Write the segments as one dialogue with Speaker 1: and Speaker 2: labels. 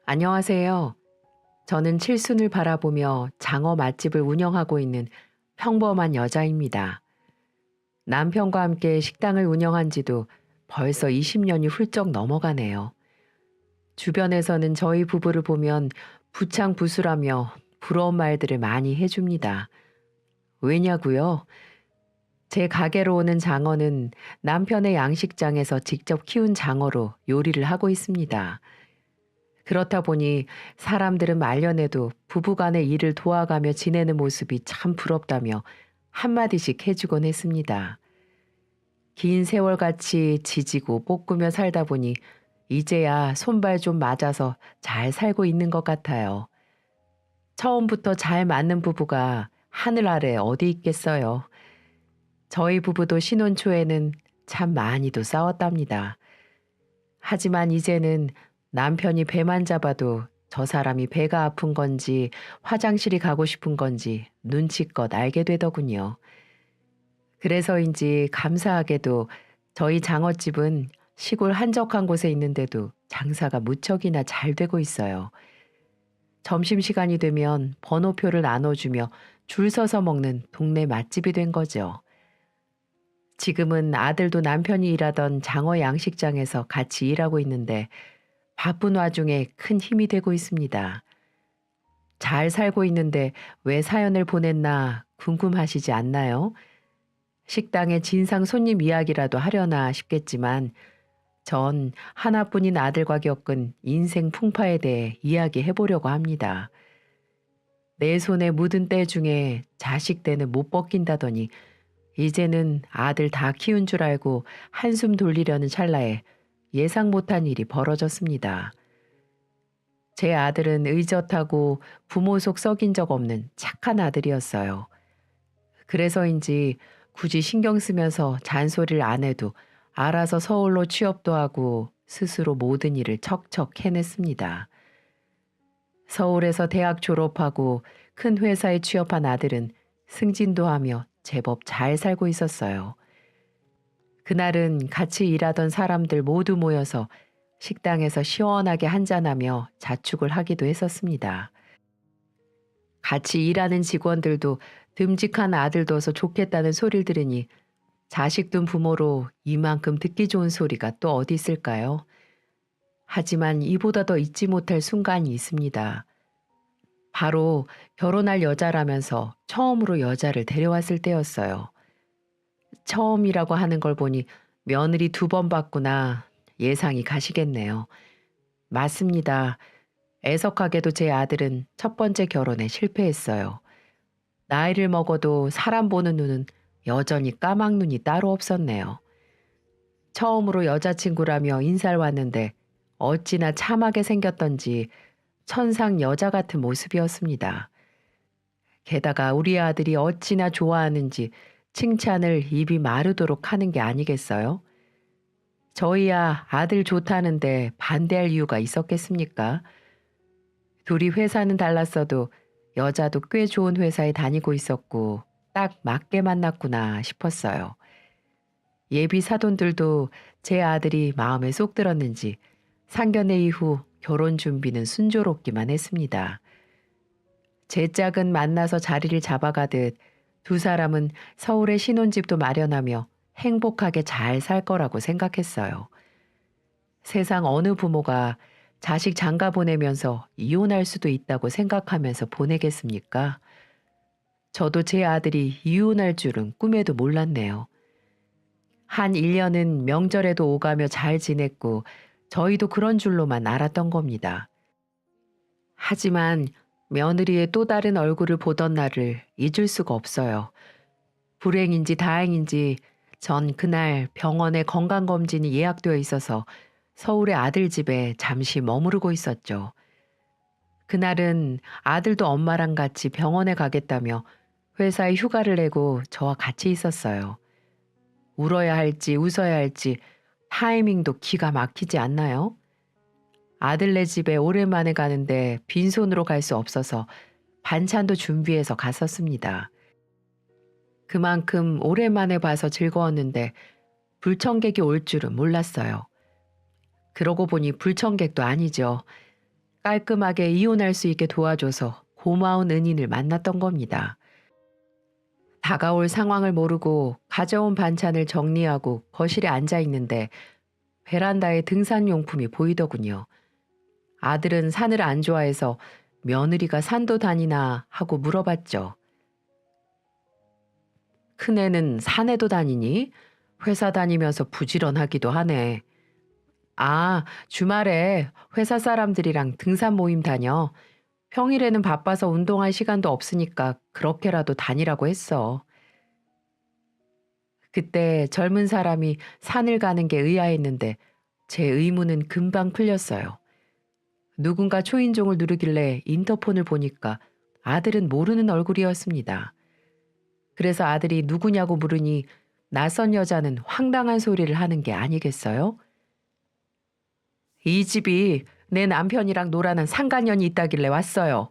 Speaker 1: 안녕하세요. 저는 칠순을 바라보며 장어 맛집을 운영하고 있는 평범한 여자입니다. 남편과 함께 식당을 운영한 지도 벌써 20년이 훌쩍 넘어가네요. 주변에서는 저희 부부를 보면 부창부수라며 부러운 말들을 많이 해줍니다. 왜냐고요? 제 가게로 오는 장어는 남편의 양식장에서 직접 키운 장어로 요리를 하고 있습니다. 그렇다 보니 사람들은 말년에도 부부간의 일을 도와가며 지내는 모습이 참 부럽다며 한마디씩 해주곤 했습니다. 긴 세월같이 지지고 볶으며 살다 보니 이제야 손발 좀 맞아서 잘 살고 있는 것 같아요. 처음부터 잘 맞는 부부가 하늘 아래 어디 있겠어요. 저희 부부도 신혼 초에는 참 많이도 싸웠답니다. 하지만 이제는 남편이 배만 잡아도 저 사람이 배가 아픈 건지 화장실이 가고 싶은 건지 눈치껏 알게 되더군요. 그래서인지 감사하게도 저희 장어집은 시골 한적한 곳에 있는데도 장사가 무척이나 잘 되고 있어요. 점심시간이 되면 번호표를 나눠주며 줄 서서 먹는 동네 맛집이 된 거죠. 지금은 아들도 남편이 일하던 장어 양식장에서 같이 일하고 있는데 바쁜 와중에 큰 힘이 되고 있습니다. 잘 살고 있는데 왜 사연을 보냈나 궁금하시지 않나요? 식당의 진상 손님 이야기라도 하려나 싶겠지만 전 하나뿐인 아들과 겪은 인생 풍파에 대해 이야기해 보려고 합니다. 내 손에 묻은 때 중에 자식 때는 못 벗긴다더니 이제는 아들 다 키운 줄 알고 한숨 돌리려는 찰나에 예상 못한 일이 벌어졌습니다. 제 아들은 의젓하고 부모 속 썩인 적 없는 착한 아들이었어요. 그래서인지 굳이 신경 쓰면서 잔소리를 안 해도 알아서 서울로 취업도 하고 스스로 모든 일을 척척 해냈습니다. 서울에서 대학 졸업하고 큰 회사에 취업한 아들은 승진도 하며 제법 잘 살고 있었어요. 그날은 같이 일하던 사람들 모두 모여서 식당에서 시원하게 한잔하며 자축을 하기도 했었습니다. 같이 일하는 직원들도 듬직한 아들 둬서 좋겠다는 소리를 들으니 자식 둔 부모로 이만큼 듣기 좋은 소리가 또 어디 있을까요? 하지만 이보다 더 잊지 못할 순간이 있습니다. 바로 결혼할 여자라면서 처음으로 여자를 데려왔을 때였어요. 처음이라고 하는 걸 보니 며느리 2번 받구나 예상이 가시겠네요. 맞습니다. 애석하게도 제 아들은 첫 번째 결혼에 실패했어요. 나이를 먹어도 사람 보는 눈은 여전히 까막눈이 따로 없었네요. 처음으로 여자친구라며 인사를 왔는데 어찌나 참하게 생겼던지 천상 여자 같은 모습이었습니다. 게다가 우리 아들이 어찌나 좋아하는지 칭찬을 입이 마르도록 하는 게 아니겠어요? 저희야 아들 좋다는데 반대할 이유가 있었겠습니까? 둘이 회사는 달랐어도 여자도 꽤 좋은 회사에 다니고 있었고 딱 맞게 만났구나 싶었어요. 예비 사돈들도 제 아들이 마음에 쏙 들었는지 상견례 이후 결혼 준비는 순조롭기만 했습니다. 제 짝은 만나서 자리를 잡아가듯 두 사람은 서울에 신혼집도 마련하며 행복하게 잘 살 거라고 생각했어요. 세상 어느 부모가 자식 장가 보내면서 이혼할 수도 있다고 생각하면서 보내겠습니까? 저도 제 아들이 이혼할 줄은 꿈에도 몰랐네요. 한 1년은 명절에도 오가며 잘 지냈고 저희도 그런 줄로만 알았던 겁니다. 하지만 며느리의 또 다른 얼굴을 보던 날을 잊을 수가 없어요. 불행인지 다행인지 전 그날 병원에 건강검진이 예약되어 있어서 서울의 아들 집에 잠시 머무르고 있었죠. 그날은 아들도 엄마랑 같이 병원에 가겠다며 회사에 휴가를 내고 저와 같이 있었어요. 울어야 할지 웃어야 할지 타이밍도 기가 막히지 않나요? 아들네 집에 오랜만에 가는데 빈손으로 갈 수 없어서 반찬도 준비해서 갔었습니다. 그만큼 오랜만에 봐서 즐거웠는데 불청객이 올 줄은 몰랐어요. 그러고 보니 불청객도 아니죠. 깔끔하게 이혼할 수 있게 도와줘서 고마운 은인을 만났던 겁니다. 다가올 상황을 모르고 가져온 반찬을 정리하고 거실에 앉아 있는데 베란다에 등산용품이 보이더군요. 아들은 산을 안 좋아해서 며느리가 산도 다니나 하고 물어봤죠. 큰애는 산에도 다니니? 회사 다니면서 부지런하기도 하네. 아, 주말에 회사 사람들이랑 등산 모임 다녀. 평일에는 바빠서 운동할 시간도 없으니까 그렇게라도 다니라고 했어. 그때 젊은 사람이 산을 가는 게 의아했는데 제 의문은 금방 풀렸어요. 누군가 초인종을 누르길래 인터폰을 보니까 아들은 모르는 얼굴이었습니다. 그래서 아들이 누구냐고 물으니 낯선 여자는 황당한 소리를 하는 게 아니겠어요? 이 집이 내 남편이랑 놀아난 상간년이 있다길래 왔어요.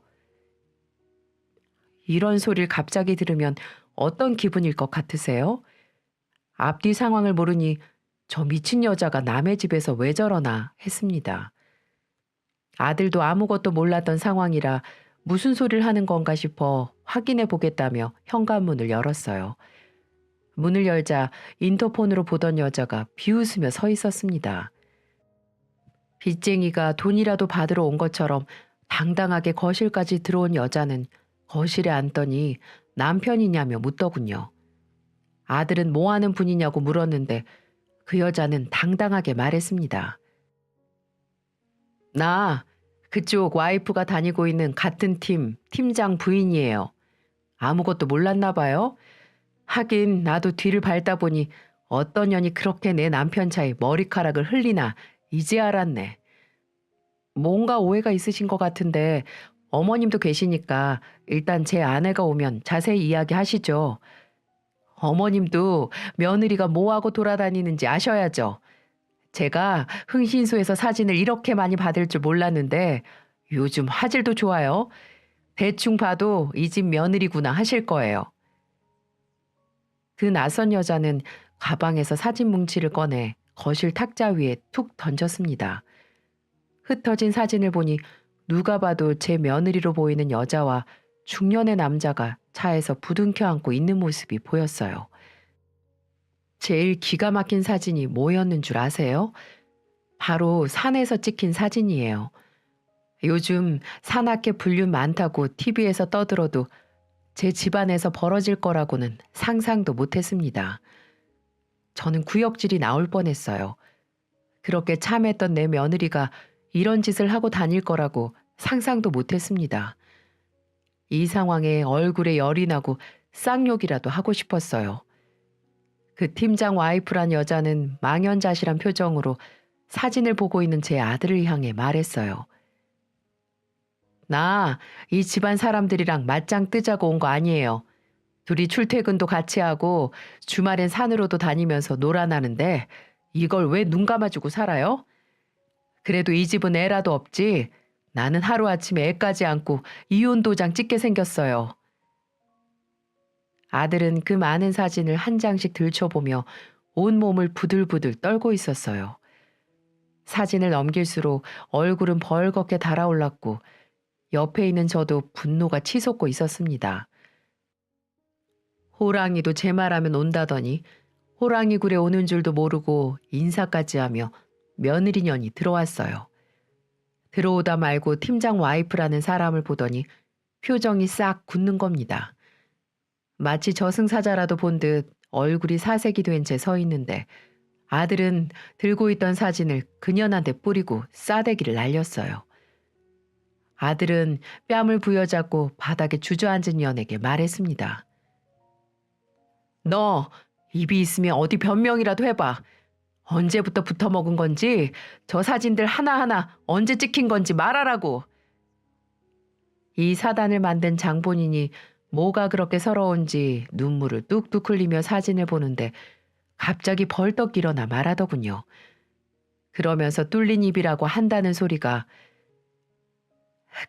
Speaker 1: 이런 소리를 갑자기 들으면 어떤 기분일 것 같으세요? 앞뒤 상황을 모르니 저 미친 여자가 남의 집에서 왜 저러나 했습니다. 아들도 아무것도 몰랐던 상황이라 무슨 소리를 하는 건가 싶어 확인해 보겠다며 현관문을 열었어요. 문을 열자 인터폰으로 보던 여자가 비웃으며 서 있었습니다. 빚쟁이가 돈이라도 받으러 온 것처럼 당당하게 거실까지 들어온 여자는 거실에 앉더니 남편이냐며 묻더군요. 아들은 뭐 하는 분이냐고 물었는데 그 여자는 당당하게 말했습니다. 나 그쪽 와이프가 다니고 있는 같은 팀장 부인이에요. 아무것도 몰랐나 봐요. 하긴 나도 뒤를 밟다 보니 어떤 년이 그렇게 내 남편 차에 머리카락을 흘리나 이제 알았네. 뭔가 오해가 있으신 것 같은데 어머님도 계시니까 일단 제 아내가 오면 자세히 이야기하시죠. 어머님도 며느리가 뭐하고 돌아다니는지 아셔야죠. 제가 흥신소에서 사진을 이렇게 많이 받을 줄 몰랐는데 요즘 화질도 좋아요. 대충 봐도 이 집 며느리구나 하실 거예요. 그 낯선 여자는 가방에서 사진 뭉치를 꺼내 거실 탁자 위에 툭 던졌습니다. 흩어진 사진을 보니 누가 봐도 제 며느리로 보이는 여자와 중년의 남자가 차에서 부둥켜 안고 있는 모습이 보였어요. 제일 기가 막힌 사진이 뭐였는 줄 아세요? 바로 산에서 찍힌 사진이에요. 요즘 산악회 불륜 많다고 TV에서 떠들어도 제 집안에서 벌어질 거라고는 상상도 못했습니다. 저는 구역질이 나올 뻔했어요. 그렇게 참했던 내 며느리가 이런 짓을 하고 다닐 거라고 상상도 못했습니다. 이 상황에 얼굴에 열이 나고 쌍욕이라도 하고 싶었어요. 그 팀장 와이프란 여자는 망연자실한 표정으로 사진을 보고 있는 제 아들을 향해 말했어요. 나 이 집안 사람들이랑 맞짱 뜨자고 온 거 아니에요. 둘이 출퇴근도 같이 하고 주말엔 산으로도 다니면서 놀아나는데 이걸 왜 눈 감아주고 살아요? 그래도 이 집은 애라도 없지. 나는 하루아침에 애까지 안고 이혼 도장 찍게 생겼어요. 아들은 그 많은 사진을 한 장씩 들춰보며 온몸을 부들부들 떨고 있었어요. 사진을 넘길수록 얼굴은 벌겋게 달아올랐고 옆에 있는 저도 분노가 치솟고 있었습니다. 호랑이도 제 말하면 온다더니 호랑이 굴에 오는 줄도 모르고 인사까지 하며 며느리년이 들어왔어요. 들어오다 말고 팀장 와이프라는 사람을 보더니 표정이 싹 굳는 겁니다. 마치 저승사자라도 본 듯 얼굴이 사색이 된 채 서 있는데 아들은 들고 있던 사진을 그년한테 뿌리고 싸대기를 날렸어요. 아들은 뺨을 부여잡고 바닥에 주저앉은 년에게 말했습니다. 너 입이 있으면 어디 변명이라도 해봐. 언제부터 붙어먹은 건지 저 사진들 하나하나 언제 찍힌 건지 말하라고. 이 사단을 만든 장본인이 뭐가 그렇게 서러운지 눈물을 뚝뚝 흘리며 사진을 보는데 갑자기 벌떡 일어나 말하더군요. 그러면서 뚫린 입이라고 한다는 소리가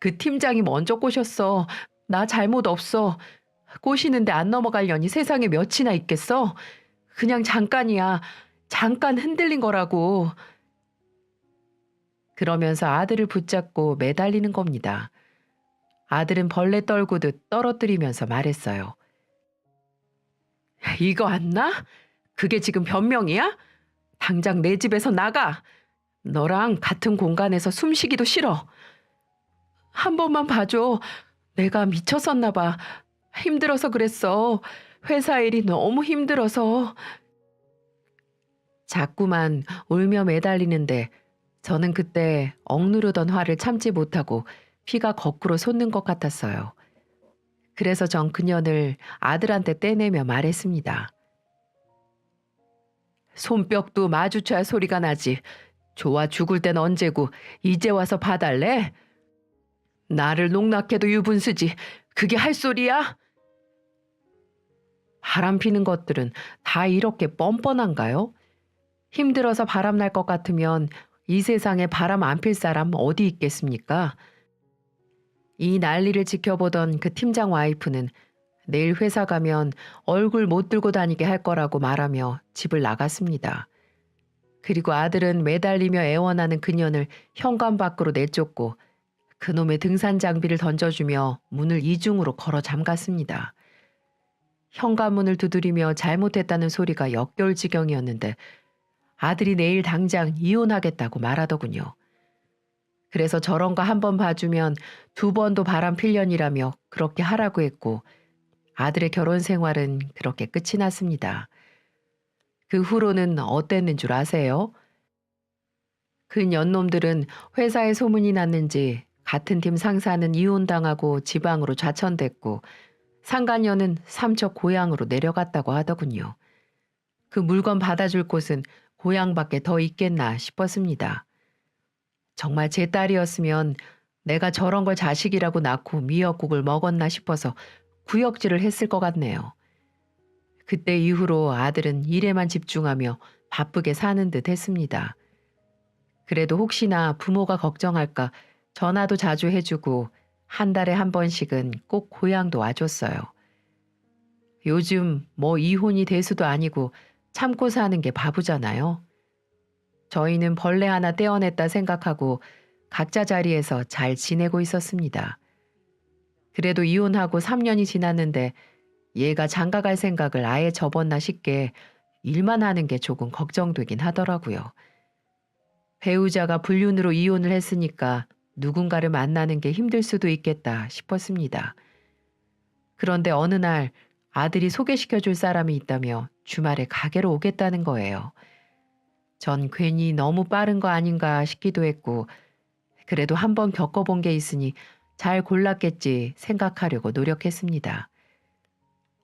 Speaker 1: 그 팀장이 먼저 꼬셨어. 나 잘못 없어. 꼬시는데 안 넘어갈 년이 세상에 몇이나 있겠어? 그냥 잠깐이야. 잠깐 흔들린 거라고. 그러면서 아들을 붙잡고 매달리는 겁니다. 아들은 벌레 떨구듯 떨어뜨리면서 말했어요. 이거 안 나? 그게 지금 변명이야? 당장 내 집에서 나가! 너랑 같은 공간에서 숨 쉬기도 싫어. 한 번만 봐줘. 내가 미쳤었나 봐. 힘들어서 그랬어. 회사 일이 너무 힘들어서. 자꾸만 울며 매달리는데 저는 그때 억누르던 화를 참지 못하고 피가 거꾸로 솟는 것 같았어요. 그래서 전 그년을 아들한테 떼내며 말했습니다. 손뼉도 마주쳐야 소리가 나지. 좋아 죽을 땐 언제고 이제 와서 봐달래? 나를 농락해도 유분수지. 그게 할 소리야? 바람 피는 것들은 다 이렇게 뻔뻔한가요? 힘들어서 바람 날 것 같으면 이 세상에 바람 안 필 사람 어디 있겠습니까? 이 난리를 지켜보던 그 팀장 와이프는 내일 회사 가면 얼굴 못 들고 다니게 할 거라고 말하며 집을 나갔습니다. 그리고 아들은 매달리며 애원하는 그년을 현관 밖으로 내쫓고 그놈의 등산 장비를 던져주며 문을 이중으로 걸어 잠갔습니다. 현관문을 두드리며 잘못했다는 소리가 역겨울 지경이었는데 아들이 내일 당장 이혼하겠다고 말하더군요. 그래서 저런 거 한 번 봐주면 두 번도 바람 필년이라며 그렇게 하라고 했고 아들의 결혼 생활은 그렇게 끝이 났습니다. 그 후로는 어땠는 줄 아세요? 그 년놈들은 회사에 소문이 났는지 같은 팀 상사는 이혼당하고 지방으로 좌천됐고 상간녀는 삼척 고향으로 내려갔다고 하더군요. 그 물건 받아줄 곳은 고향밖에 더 있겠나 싶었습니다. 정말 제 딸이었으면 내가 저런 걸 자식이라고 낳고 미역국을 먹었나 싶어서 구역질을 했을 것 같네요. 그때 이후로 아들은 일에만 집중하며 바쁘게 사는 듯 했습니다. 그래도 혹시나 부모가 걱정할까 전화도 자주 해주고 한 달에 한 번씩은 꼭 고향도 와줬어요. 요즘 뭐 이혼이 대수도 아니고 참고 사는 게 바보잖아요. 저희는 벌레 하나 떼어냈다 생각하고 각자 자리에서 잘 지내고 있었습니다. 그래도 이혼하고 3년이 지났는데 얘가 장가갈 생각을 아예 접었나 싶게 일만 하는 게 조금 걱정되긴 하더라고요. 배우자가 불륜으로 이혼을 했으니까 누군가를 만나는 게 힘들 수도 있겠다 싶었습니다. 그런데 어느 날 아들이 소개시켜 줄 사람이 있다며 주말에 가게로 오겠다는 거예요. 전 괜히 너무 빠른 거 아닌가 싶기도 했고 그래도 한번 겪어본 게 있으니 잘 골랐겠지 생각하려고 노력했습니다.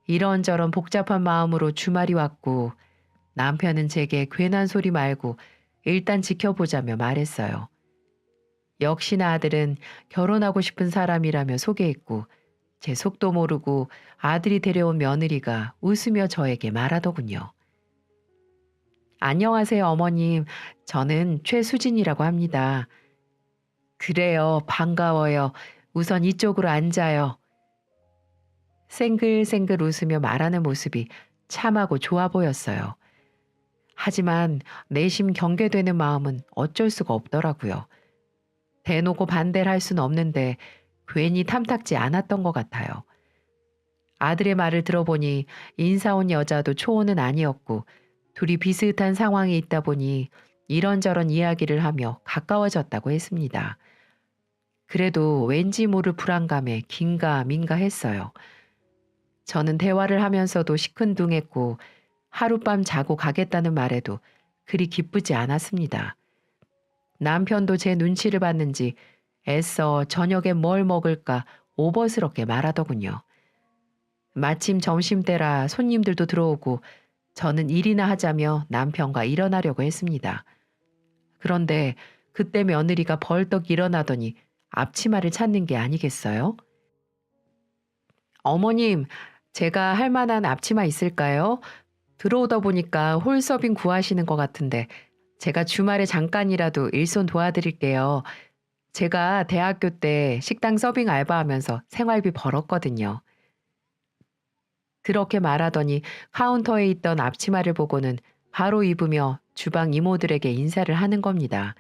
Speaker 1: 이런저런 복잡한 마음으로 주말이 왔고 남편은 제게 괜한 소리 말고 일단 지켜보자며 말했어요. 역시나 아들은 결혼하고 싶은 사람이라며 소개했고 제 속도 모르고 아들이 데려온 며느리가 웃으며 저에게 말하더군요. 안녕하세요, 어머님. 저는 최수진이라고 합니다. 그래요, 반가워요. 우선 이쪽으로 앉아요. 생글생글 웃으며 말하는 모습이 참하고 좋아 보였어요. 하지만 내심 경계되는 마음은 어쩔 수가 없더라고요. 대놓고 반대를 할 수는 없는데 괜히 탐탁지 않았던 것 같아요. 아들의 말을 들어보니 인사 온 여자도 초혼은 아니었고 둘이 비슷한 상황에 있다 보니 이런저런 이야기를 하며 가까워졌다고 했습니다. 그래도 왠지 모를 불안감에 긴가민가 했어요. 저는 대화를 하면서도 시큰둥했고 하룻밤 자고 가겠다는 말에도 그리 기쁘지 않았습니다. 남편도 제 눈치를 봤는지 애써 저녁에 뭘 먹을까 오버스럽게 말하더군요. 마침 점심때라 손님들도 들어오고 저는 일이나 하자며 남편과 일어나려고 했습니다. 그런데 그때 며느리가 벌떡 일어나더니 앞치마를 찾는 게 아니겠어요? 어머님, 제가 할 만한 앞치마 있을까요? 들어오다 보니까 홀서빙 구하시는 것 같은데 제가 주말에 잠깐이라도 일손 도와드릴게요. 제가 대학교 때 식당 서빙 알바하면서 생활비 벌었거든요. 그렇게 말하더니 카운터에 있던 앞치마를 보고는 바로 입으며 주방 이모들에게 인사를 하는 겁니다.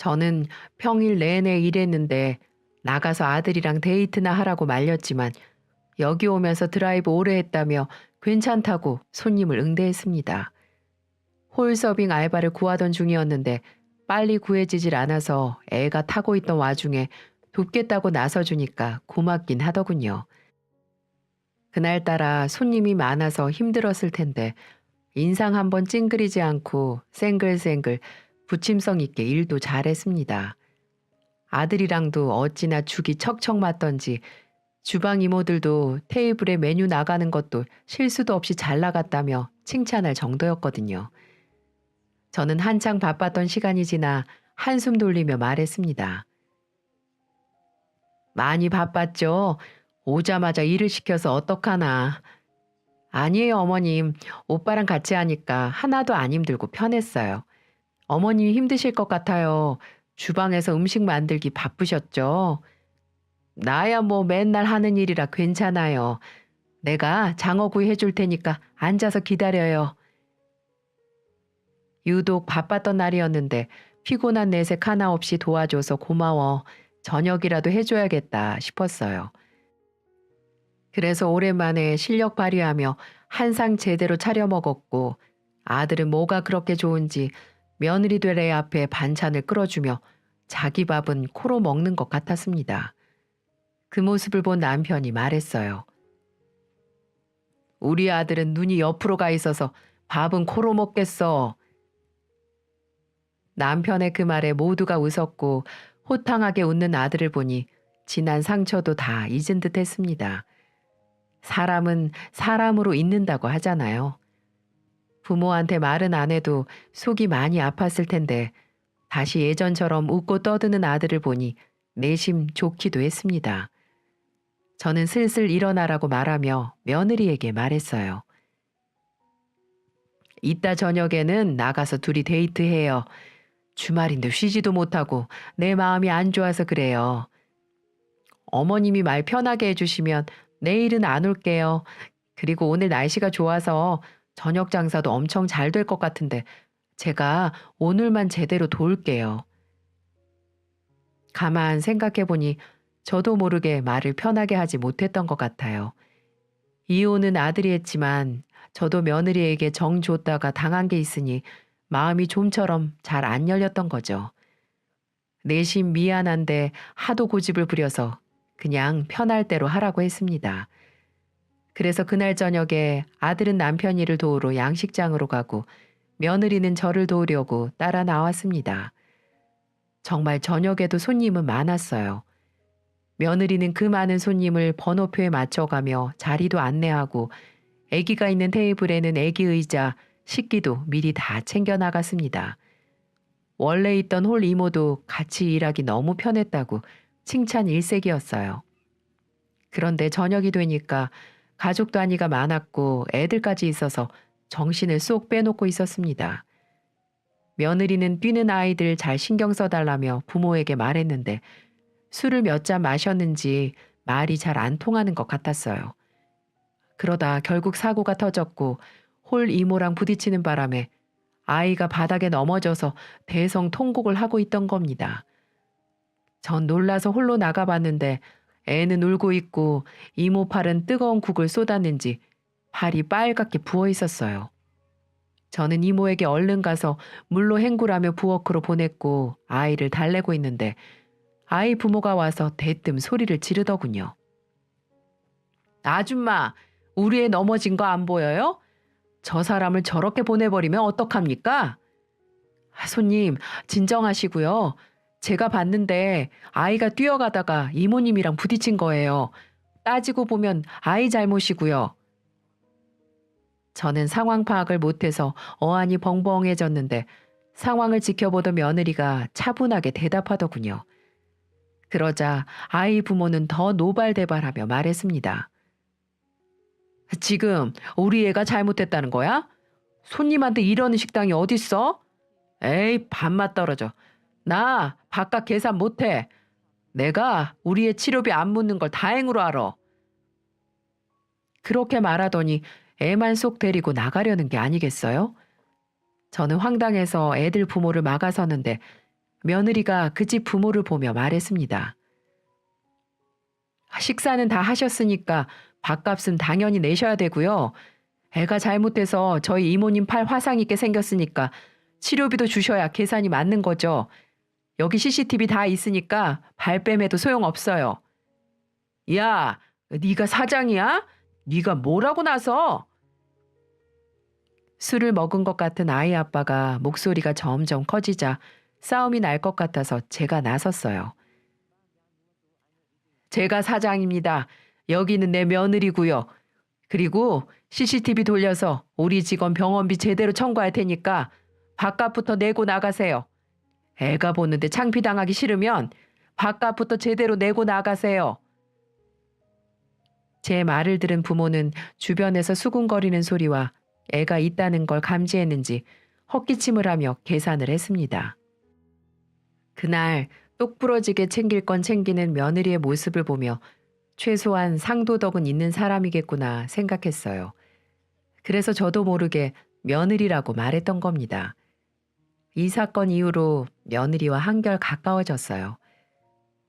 Speaker 1: 저는 평일 내내 일했는데 나가서 아들이랑 데이트나 하라고 말렸지만 여기 오면서 드라이브 오래 했다며 괜찮다고 손님을 응대했습니다. 홀서빙 알바를 구하던 중이었는데 빨리 구해지질 않아서 애가 타고 있던 와중에 돕겠다고 나서주니까 고맙긴 하더군요. 그날따라 손님이 많아서 힘들었을 텐데 인상 한번 찡그리지 않고 생글생글 부침성 있게 일도 잘했습니다. 아들이랑도 어찌나 죽이 척척 맞던지 주방 이모들도 테이블에 메뉴 나가는 것도 실수도 없이 잘 나갔다며 칭찬할 정도였거든요. 저는 한창 바빴던 시간이 지나 한숨 돌리며 말했습니다. 많이 바빴죠? 오자마자 일을 시켜서 어떡하나. 아니에요, 어머님. 오빠랑 같이 하니까 하나도 안 힘들고 편했어요. 어머님이 힘드실 것 같아요. 주방에서 음식 만들기 바쁘셨죠? 나야 뭐 맨날 하는 일이라 괜찮아요. 내가 장어구이 해줄 테니까 앉아서 기다려요. 유독 바빴던 날이었는데 피곤한 내색 하나 없이 도와줘서 고마워. 저녁이라도 해줘야겠다 싶었어요. 그래서 오랜만에 실력 발휘하며 한상 제대로 차려 먹었고 아들은 뭐가 그렇게 좋은지 며느리들 애 앞에 반찬을 끌어주며 자기 밥은 코로 먹는 것 같았습니다. 그 모습을 본 남편이 말했어요. 우리 아들은 눈이 옆으로 가 있어서 밥은 코로 먹겠어. 남편의 그 말에 모두가 웃었고 호탕하게 웃는 아들을 보니 지난 상처도 다 잊은 듯 했습니다. 사람은 사람으로 있는다고 하잖아요. 부모한테 말은 안 해도 속이 많이 아팠을 텐데 다시 예전처럼 웃고 떠드는 아들을 보니 내심 좋기도 했습니다. 저는 슬슬 일어나라고 말하며 며느리에게 말했어요. 이따 저녁에는 나가서 둘이 데이트해요. 주말인데 쉬지도 못하고 내 마음이 안 좋아서 그래요. 어머님이 말 편하게 해주시면 내일은 안 올게요. 그리고 오늘 날씨가 좋아서 저녁 장사도 엄청 잘 될 것 같은데 제가 오늘만 제대로 도울게요. 가만 생각해보니 저도 모르게 말을 편하게 하지 못했던 것 같아요. 이혼은 아들이 했지만 저도 며느리에게 정 줬다가 당한 게 있으니 마음이 좀처럼 잘 안 열렸던 거죠. 내심 미안한데 하도 고집을 부려서 그냥 편할 대로 하라고 했습니다. 그래서 그날 저녁에 아들은 남편 일을 도우러 양식장으로 가고 며느리는 저를 도우려고 따라 나왔습니다. 정말 저녁에도 손님은 많았어요. 며느리는 그 많은 손님을 번호표에 맞춰가며 자리도 안내하고 아기가 있는 테이블에는 아기 의자, 식기도 미리 다 챙겨 나갔습니다. 원래 있던 홀 이모도 같이 일하기 너무 편했다고 칭찬 일색이었어요. 그런데 저녁이 되니까 가족 단위가 많았고 애들까지 있어서 정신을 쏙 빼놓고 있었습니다. 며느리는 뛰는 아이들 잘 신경 써달라며 부모에게 말했는데 술을 몇 잔 마셨는지 말이 잘 안 통하는 것 같았어요. 그러다 결국 사고가 터졌고 홀 이모랑 부딪히는 바람에 아이가 바닥에 넘어져서 대성통곡을 하고 있던 겁니다. 전 놀라서 홀로 나가봤는데 애는 울고 있고 이모 팔은 뜨거운 국을 쏟았는지 팔이 빨갛게 부어 있었어요. 저는 이모에게 얼른 가서 물로 헹구라며 부엌으로 보냈고 아이를 달래고 있는데 아이 부모가 와서 대뜸 소리를 지르더군요. 아줌마, 우리 애 넘어진 거 안 보여요? 저 사람을 저렇게 보내버리면 어떡합니까? 손님, 진정하시고요. 제가 봤는데 아이가 뛰어가다가 이모님이랑 부딪힌 거예요. 따지고 보면 아이 잘못이고요. 저는 상황 파악을 못해서 어안이 벙벙해졌는데 상황을 지켜보던 며느리가 차분하게 대답하더군요. 그러자 아이 부모는 더 노발대발하며 말했습니다. 지금 우리 애가 잘못했다는 거야? 손님한테 이러는 식당이 어딨어? 에이, 밥맛 떨어져. 나 바깥 계산 못해. 내가 우리 애 치료비 안 묻는 걸 다행으로 알아. 그렇게 말하더니 애만 쏙 데리고 나가려는 게 아니겠어요? 저는 황당해서 애들 부모를 막아서는데 며느리가 그 집 부모를 보며 말했습니다. 식사는 다 하셨으니까 밥값은 당연히 내셔야 되고요. 애가 잘못돼서 저희 이모님 팔 화상 입게 생겼으니까 치료비도 주셔야 계산이 맞는 거죠. 여기 CCTV 다 있으니까 발뺌해도 소용없어요. 야, 네가 사장이야? 네가 뭐라고 나서? 술을 먹은 것 같은 아이 아빠가 목소리가 점점 커지자 싸움이 날 것 같아서 제가 나섰어요. 제가 사장입니다. 여기는 내 며느리고요. 그리고 CCTV 돌려서 우리 직원 병원비 제대로 청구할 테니까 밥값부터 내고 나가세요. 애가 보는데 창피당하기 싫으면 밥값부터 제대로 내고 나가세요. 제 말을 들은 부모는 주변에서 수군거리는 소리와 애가 있다는 걸 감지했는지 헛기침을 하며 계산을 했습니다. 그날 똑부러지게 챙길 건 챙기는 며느리의 모습을 보며 최소한 상도덕은 있는 사람이겠구나 생각했어요. 그래서 저도 모르게 며느리라고 말했던 겁니다. 이 사건 이후로 며느리와 한결 가까워졌어요.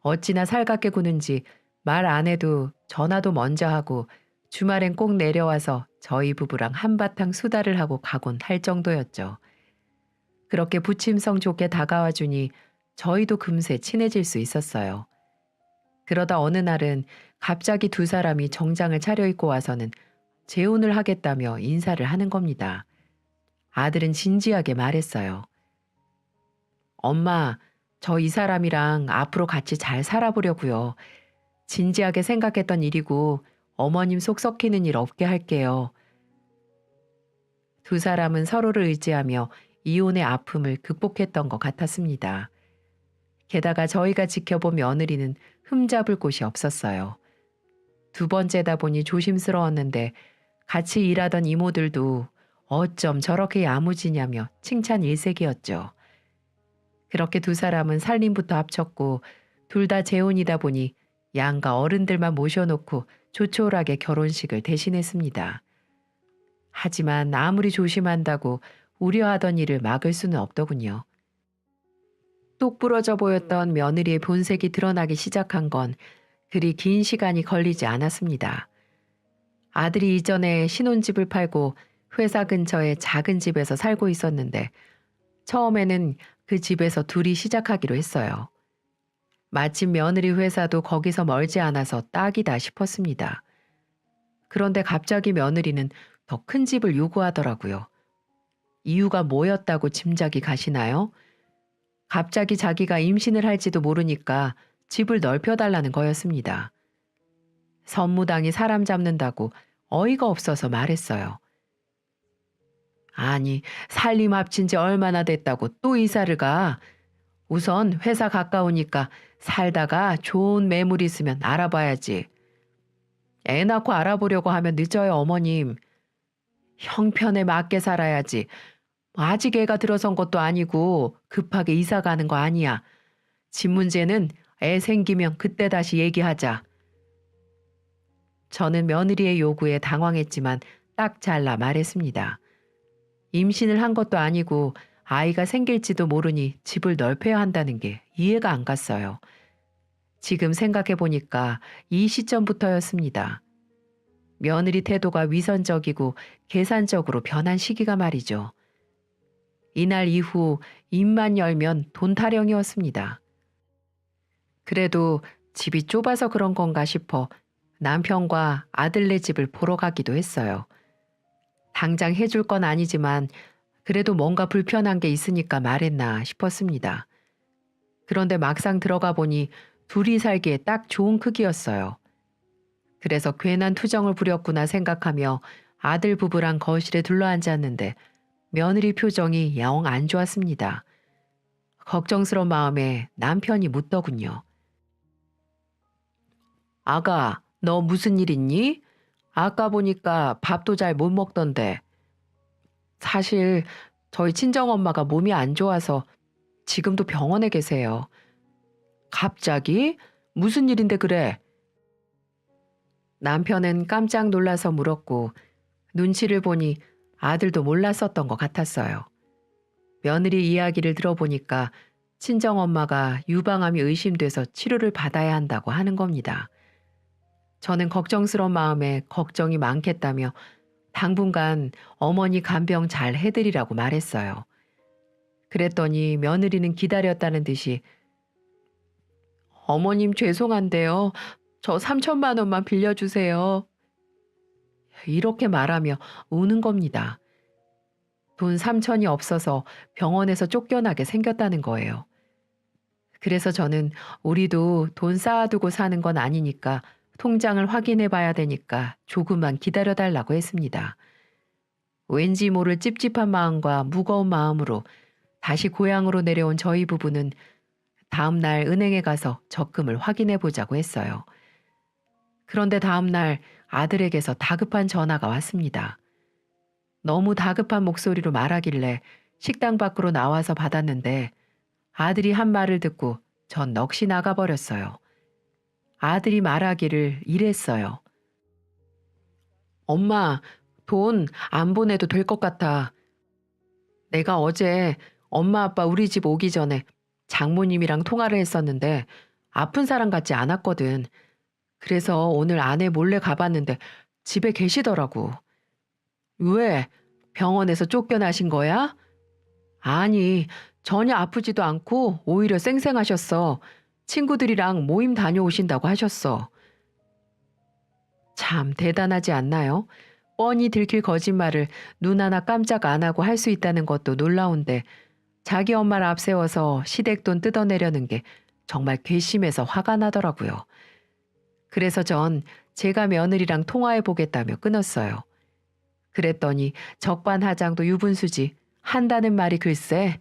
Speaker 1: 어찌나 살갑게 구는지 말 안 해도 전화도 먼저 하고 주말엔 꼭 내려와서 저희 부부랑 한바탕 수다를 하고 가곤 할 정도였죠. 그렇게 부침성 좋게 다가와 주니 저희도 금세 친해질 수 있었어요. 그러다 어느 날은 갑자기 두 사람이 정장을 차려입고 와서는 재혼을 하겠다며 인사를 하는 겁니다. 아들은 진지하게 말했어요. 엄마, 저 이 사람이랑 앞으로 같이 잘 살아보려고요. 진지하게 생각했던 일이고 어머님 속 썩히는 일 없게 할게요. 두 사람은 서로를 의지하며 이혼의 아픔을 극복했던 것 같았습니다. 게다가 저희가 지켜본 며느리는 흠잡을 곳이 없었어요. 두 번째다 보니 조심스러웠는데 같이 일하던 이모들도 어쩜 저렇게 야무지냐며 칭찬 일색이었죠. 그렇게 두 사람은 살림부터 합쳤고 둘 다 재혼이다 보니 양가 어른들만 모셔놓고 조촐하게 결혼식을 대신했습니다. 하지만 아무리 조심한다고 우려하던 일을 막을 수는 없더군요. 똑 부러져 보였던 며느리의 본색이 드러나기 시작한 건 그리 긴 시간이 걸리지 않았습니다. 아들이 이전에 신혼집을 팔고 회사 근처에 작은 집에서 살고 있었는데 처음에는 그 집에서 둘이 시작하기로 했어요. 마침 며느리 회사도 거기서 멀지 않아서 딱이다 싶었습니다. 그런데 갑자기 며느리는 더 큰 집을 요구하더라고요. 이유가 뭐였다고 짐작이 가시나요? 갑자기 자기가 임신을 할지도 모르니까 집을 넓혀달라는 거였습니다. 선무당이 사람 잡는다고 어이가 없어서 말했어요. 아니, 살림 합친 지 얼마나 됐다고 또 이사를 가? 우선 회사 가까우니까 살다가 좋은 매물 있으면 알아봐야지. 애 낳고 알아보려고 하면 늦어요, 어머님. 형편에 맞게 살아야지. 아직 애가 들어선 것도 아니고 급하게 이사 가는 거 아니야. 집 문제는 애 생기면 그때 다시 얘기하자. 저는 며느리의 요구에 당황했지만 딱 잘라 말했습니다. 임신을 한 것도 아니고 아이가 생길지도 모르니 집을 넓혀야 한다는 게 이해가 안 갔어요. 지금 생각해 보니까 이 시점부터였습니다. 며느리 태도가 위선적이고 계산적으로 변한 시기가 말이죠. 이날 이후 입만 열면 돈 타령이었습니다. 그래도 집이 좁아서 그런 건가 싶어 남편과 아들네 집을 보러 가기도 했어요. 당장 해줄 건 아니지만 그래도 뭔가 불편한 게 있으니까 말했나 싶었습니다. 그런데 막상 들어가 보니 둘이 살기에 딱 좋은 크기였어요. 그래서 괜한 투정을 부렸구나 생각하며 아들 부부랑 거실에 둘러앉았는데 며느리 표정이 영 안 좋았습니다. 걱정스러운 마음에 남편이 묻더군요. 아가, 너 무슨 일 있니? 아까 보니까 밥도 잘 못 먹던데. 사실 저희 친정엄마가 몸이 안 좋아서 지금도 병원에 계세요. 갑자기? 무슨 일인데 그래? 남편은 깜짝 놀라서 물었고 눈치를 보니 아들도 몰랐었던 것 같았어요. 며느리 이야기를 들어보니까 친정엄마가 유방암이 의심돼서 치료를 받아야 한다고 하는 겁니다. 저는 걱정스러운 마음에 걱정이 많겠다며 당분간 어머니 간병 잘 해드리라고 말했어요. 그랬더니 며느리는 기다렸다는 듯이 어머님 죄송한데요. 저 3천만 원만 빌려주세요. 이렇게 말하며 우는 겁니다. 돈 3천이 없어서 병원에서 쫓겨나게 생겼다는 거예요. 그래서 저는 우리도 돈 쌓아두고 사는 건 아니니까 통장을 확인해 봐야 되니까 조금만 기다려 달라고 했습니다. 왠지 모를 찝찝한 마음과 무거운 마음으로 다시 고향으로 내려온 저희 부부는 다음 날 은행에 가서 적금을 확인해 보자고 했어요. 그런데 다음 날 아들에게서 다급한 전화가 왔습니다. 너무 다급한 목소리로 말하길래 식당 밖으로 나와서 받았는데 아들이 한 말을 듣고 전 넋이 나가버렸어요. 아들이 말하기를 이랬어요. 엄마, 돈 안 보내도 될 것 같아. 내가 어제 엄마 아빠 우리 집 오기 전에 장모님이랑 통화를 했었는데 아픈 사람 같지 않았거든. 그래서 오늘 아내 몰래 가봤는데 집에 계시더라고. 왜? 병원에서 쫓겨나신 거야? 아니, 전혀 아프지도 않고 오히려 쌩쌩하셨어. 친구들이랑 모임 다녀오신다고 하셨어. 참 대단하지 않나요? 뻔히 들킬 거짓말을 눈 하나 깜짝 안 하고 할 수 있다는 것도 놀라운데 자기 엄마를 앞세워서 시댁돈 뜯어내려는 게 정말 괘씸해서 화가 나더라고요. 그래서 전 제가 며느리랑 통화해 보겠다며 끊었어요. 그랬더니 적반하장도 유분수지 한다는 말이 글쎄.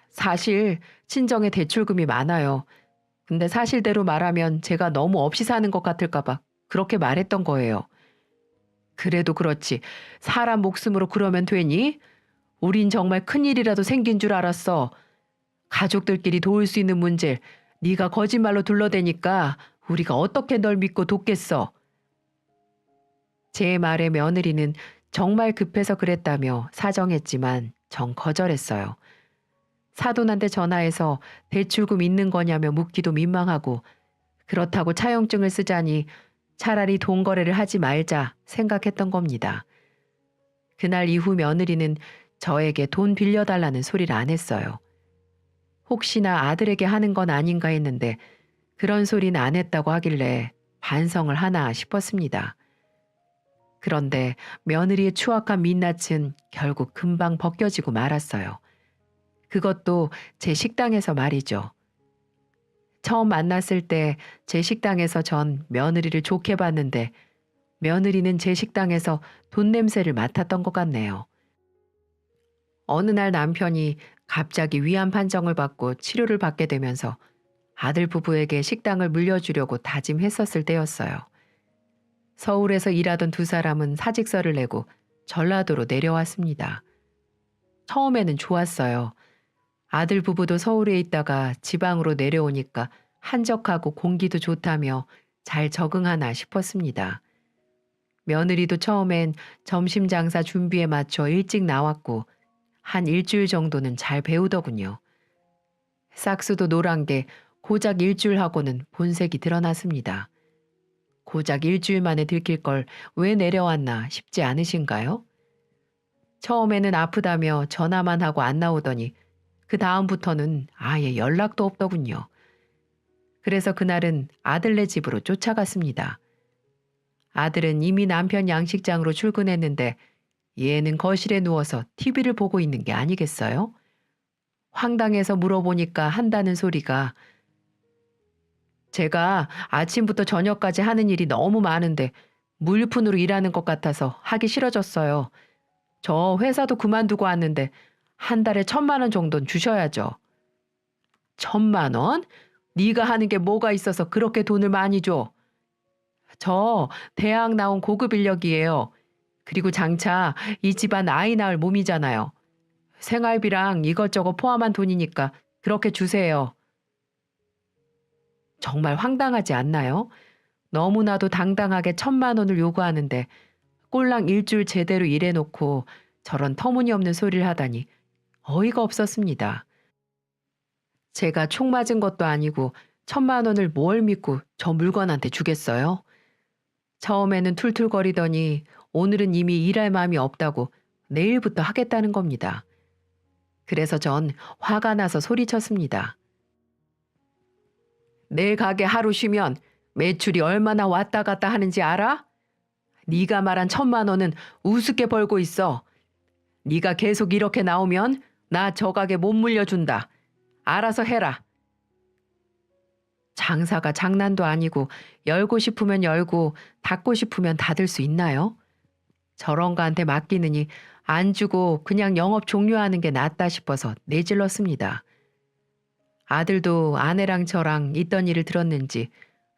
Speaker 1: 사실 친정에 대출금이 많아요. 근데 사실대로 말하면 제가 너무 없이 사는 것 같을까 봐 그렇게 말했던 거예요. 그래도 그렇지 사람 목숨으로 그러면 되니? 우린 정말 큰일이라도 생긴 줄 알았어. 가족들끼리 도울 수 있는 문제를 네가 거짓말로 둘러대니까 우리가 어떻게 널 믿고 돕겠어. 제 말에 며느리는 정말 급해서 그랬다며 사정했지만 전 거절했어요. 사돈한테 전화해서 대출금 있는 거냐며 묻기도 민망하고 그렇다고 차용증을 쓰자니 차라리 돈 거래를 하지 말자 생각했던 겁니다. 그날 이후 며느리는 저에게 돈 빌려달라는 소리를 안 했어요. 혹시나 아들에게 하는 건 아닌가 했는데 그런 소리는 안 했다고 하길래 반성을 하나 싶었습니다. 그런데 며느리의 추악한 민낯은 결국 금방 벗겨지고 말았어요. 그것도 제 식당에서 말이죠. 처음 만났을 때 제 식당에서 전 며느리를 좋게 봤는데 며느리는 제 식당에서 돈 냄새를 맡았던 것 같네요. 어느 날 남편이 갑자기 위암 판정을 받고 치료를 받게 되면서 아들 부부에게 식당을 물려주려고 다짐했었을 때였어요. 서울에서 일하던 두 사람은 사직서를 내고 전라도로 내려왔습니다. 처음에는 좋았어요. 아들 부부도 서울에 있다가 지방으로 내려오니까 한적하고 공기도 좋다며 잘 적응하나 싶었습니다. 며느리도 처음엔 점심 장사 준비에 맞춰 일찍 나왔고 한 일주일 정도는 잘 배우더군요. 싹수도 노란 게 고작 일주일하고는 본색이 드러났습니다. 고작 일주일 만에 들킬 걸 왜 내려왔나 싶지 않으신가요? 처음에는 아프다며 전화만 하고 안 나오더니 그 다음부터는 아예 연락도 없더군요. 그래서 그날은 아들네 집으로 쫓아갔습니다. 아들은 이미 남편 양식장으로 출근했는데 얘는 거실에 누워서 TV를 보고 있는 게 아니겠어요? 황당해서 물어보니까 한다는 소리가 제가 아침부터 저녁까지 하는 일이 너무 많은데 무일푼으로 일하는 것 같아서 하기 싫어졌어요. 저 회사도 그만두고 왔는데 한 달에 1,000만 원 정도는 주셔야죠. 1,000만 원? 네가 하는 게 뭐가 있어서 그렇게 돈을 많이 줘? 저 대학 나온 고급 인력이에요. 그리고 장차 이 집안 아이 낳을 몸이잖아요. 생활비랑 이것저것 포함한 돈이니까 그렇게 주세요. 정말 황당하지 않나요? 너무나도 당당하게 1,000만 원을 요구하는데 꼴랑 일주일 제대로 일해놓고 저런 터무니없는 소리를 하다니 어이가 없었습니다. 제가 총 맞은 것도 아니고 1,000만 원을 뭘 믿고 저 물건한테 주겠어요? 처음에는 툴툴거리더니 오늘은 이미 일할 마음이 없다고 내일부터 하겠다는 겁니다. 그래서 전 화가 나서 소리쳤습니다. 내 가게 하루 쉬면 매출이 얼마나 왔다 갔다 하는지 알아? 네가 말한 1,000만 원은 우습게 벌고 있어. 네가 계속 이렇게 나오면 나 저 가게 못 물려준다. 알아서 해라. 장사가 장난도 아니고 열고 싶으면 열고 닫고 싶으면 닫을 수 있나요? 저런 거한테 맡기느니 안 주고 그냥 영업 종료하는 게 낫다 싶어서 내질렀습니다. 아들도 아내랑 저랑 있던 일을 들었는지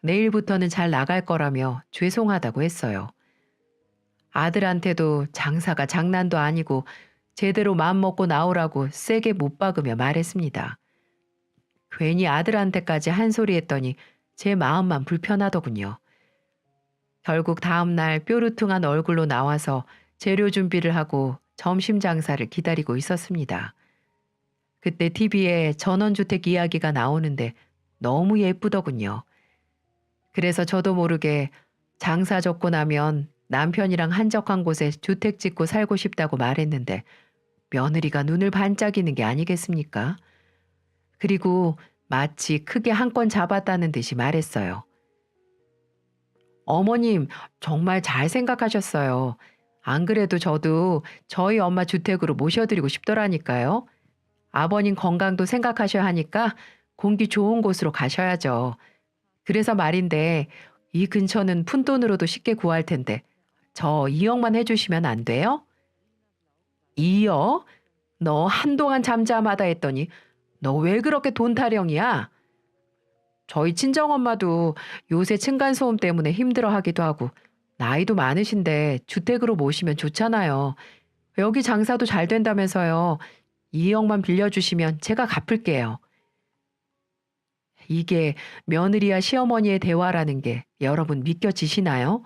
Speaker 1: 내일부터는 잘 나갈 거라며 죄송하다고 했어요. 아들한테도 장사가 장난도 아니고 제대로 마음먹고 나오라고 세게 못 박으며 말했습니다. 괜히 아들한테까지 한 소리 했더니 제 마음만 불편하더군요. 결국 다음날 뾰루퉁한 얼굴로 나와서 재료 준비를 하고 점심 장사를 기다리고 있었습니다. 그때 TV에 전원주택 이야기가 나오는데 너무 예쁘더군요. 그래서 저도 모르게 장사 접고 나면 남편이랑 한적한 곳에 주택 짓고 살고 싶다고 말했는데 며느리가 눈을 반짝이는 게 아니겠습니까? 그리고 마치 크게 한 건 잡았다는 듯이 말했어요. 어머님, 정말 잘 생각하셨어요. 안 그래도 저도 저희 엄마 주택으로 모셔드리고 싶더라니까요. 아버님 건강도 생각하셔야 하니까 공기 좋은 곳으로 가셔야죠. 그래서 말인데 이 근처는 푼돈으로도 쉽게 구할 텐데 저 2억만 해주시면 안 돼요? 2억? 너 한동안 잠잠하다 했더니 너 왜 그렇게 돈 타령이야? 저희 친정엄마도 요새 층간소음 때문에 힘들어하기도 하고 나이도 많으신데 주택으로 모시면 좋잖아요. 여기 장사도 잘 된다면서요. 2억만 빌려주시면 제가 갚을게요. 이게 며느리와 시어머니의 대화라는 게 여러분 믿겨지시나요?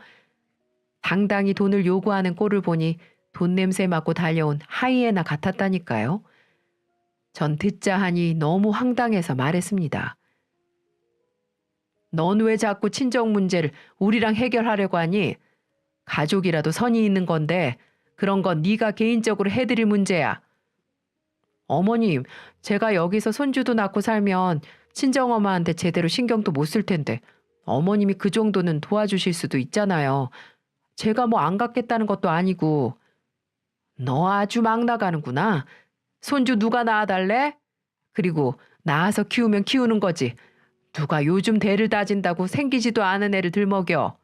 Speaker 1: 당당히 돈을 요구하는 꼴을 보니 돈 냄새 맡고 달려온 하이에나 같았다니까요. 전 듣자 하니 너무 황당해서 말했습니다. 넌 왜 자꾸 친정 문제를 우리랑 해결하려고 하니? 가족이라도 선이 있는 건데 그런 건 네가 개인적으로 해드릴 문제야. 어머님, 제가 여기서 손주도 낳고 살면 친정엄마한테 제대로 신경도 못 쓸 텐데 어머님이 그 정도는 도와주실 수도 있잖아요. 제가 뭐 안 갖겠다는 것도 아니고. 너 아주 막 나가는구나. 손주 누가 낳아달래? 그리고 낳아서 키우면 키우는 거지. 누가 요즘 대를 다진다고 생기지도 않은 애를 들먹여.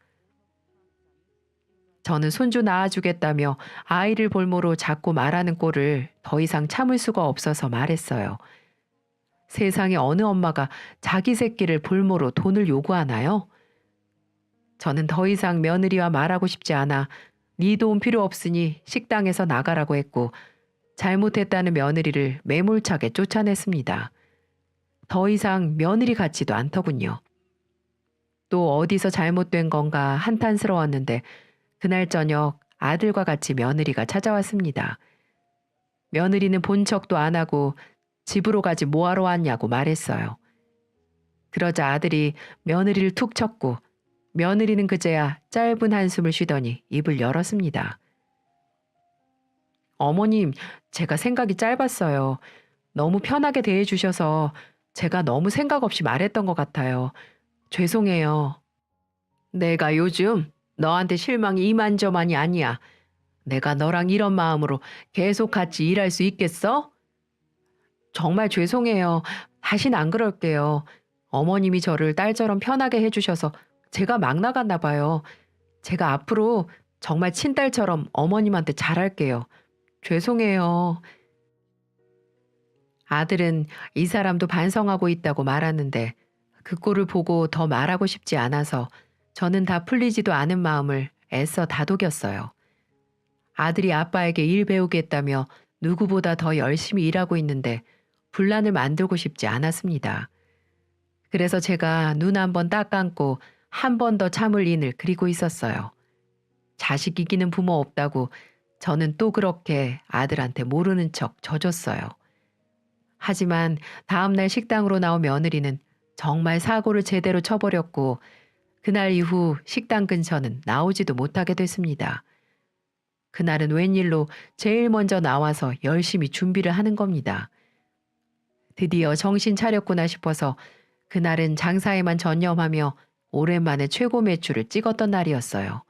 Speaker 1: 저는 손주 낳아주겠다며 아이를 볼모로 자꾸 말하는 꼴을 더 이상 참을 수가 없어서 말했어요. 세상에 어느 엄마가 자기 새끼를 볼모로 돈을 요구하나요? 저는 더 이상 며느리와 말하고 싶지 않아 네 돈 필요 없으니 식당에서 나가라고 했고 잘못했다는 며느리를 매몰차게 쫓아냈습니다. 더 이상 며느리 같지도 않더군요. 또 어디서 잘못된 건가 한탄스러웠는데 그날 저녁 아들과 같이 며느리가 찾아왔습니다. 며느리는 본 척도 안 하고 집으로 가지 뭐하러 왔냐고 말했어요. 그러자 아들이 며느리를 툭 쳤고 며느리는 그제야 짧은 한숨을 쉬더니 입을 열었습니다. 어머님, 제가 생각이 짧았어요. 너무 편하게 대해주셔서 제가 너무 생각 없이 말했던 것 같아요. 죄송해요. 내가 요즘 너한테 실망이 이만저만이 아니야. 내가 너랑 이런 마음으로 계속 같이 일할 수 있겠어? 정말 죄송해요. 다신 안 그럴게요. 어머님이 저를 딸처럼 편하게 해주셔서 제가 막 나갔나 봐요. 제가 앞으로 정말 친딸처럼 어머님한테 잘할게요. 죄송해요. 아들은 이 사람도 반성하고 있다고 말하는데 그 꼴을 보고 더 말하고 싶지 않아서 저는 다 풀리지도 않은 마음을 애써 다독였어요. 아들이 아빠에게 일 배우겠다며 누구보다 더 열심히 일하고 있는데 분란을 만들고 싶지 않았습니다. 그래서 제가 눈 한 번 딱 감고 한 번 더 참을 인을 그리고 있었어요. 자식 이기는 부모 없다고 저는 또 그렇게 아들한테 모르는 척 져줬어요. 하지만 다음날 식당으로 나온 며느리는 정말 사고를 제대로 쳐버렸고 그날 이후 식당 근처는 나오지도 못하게 됐습니다. 그날은 웬일로 제일 먼저 나와서 열심히 준비를 하는 겁니다. 드디어 정신 차렸구나 싶어서 그날은 장사에만 전념하며 오랜만에 최고 매출을 찍었던 날이었어요.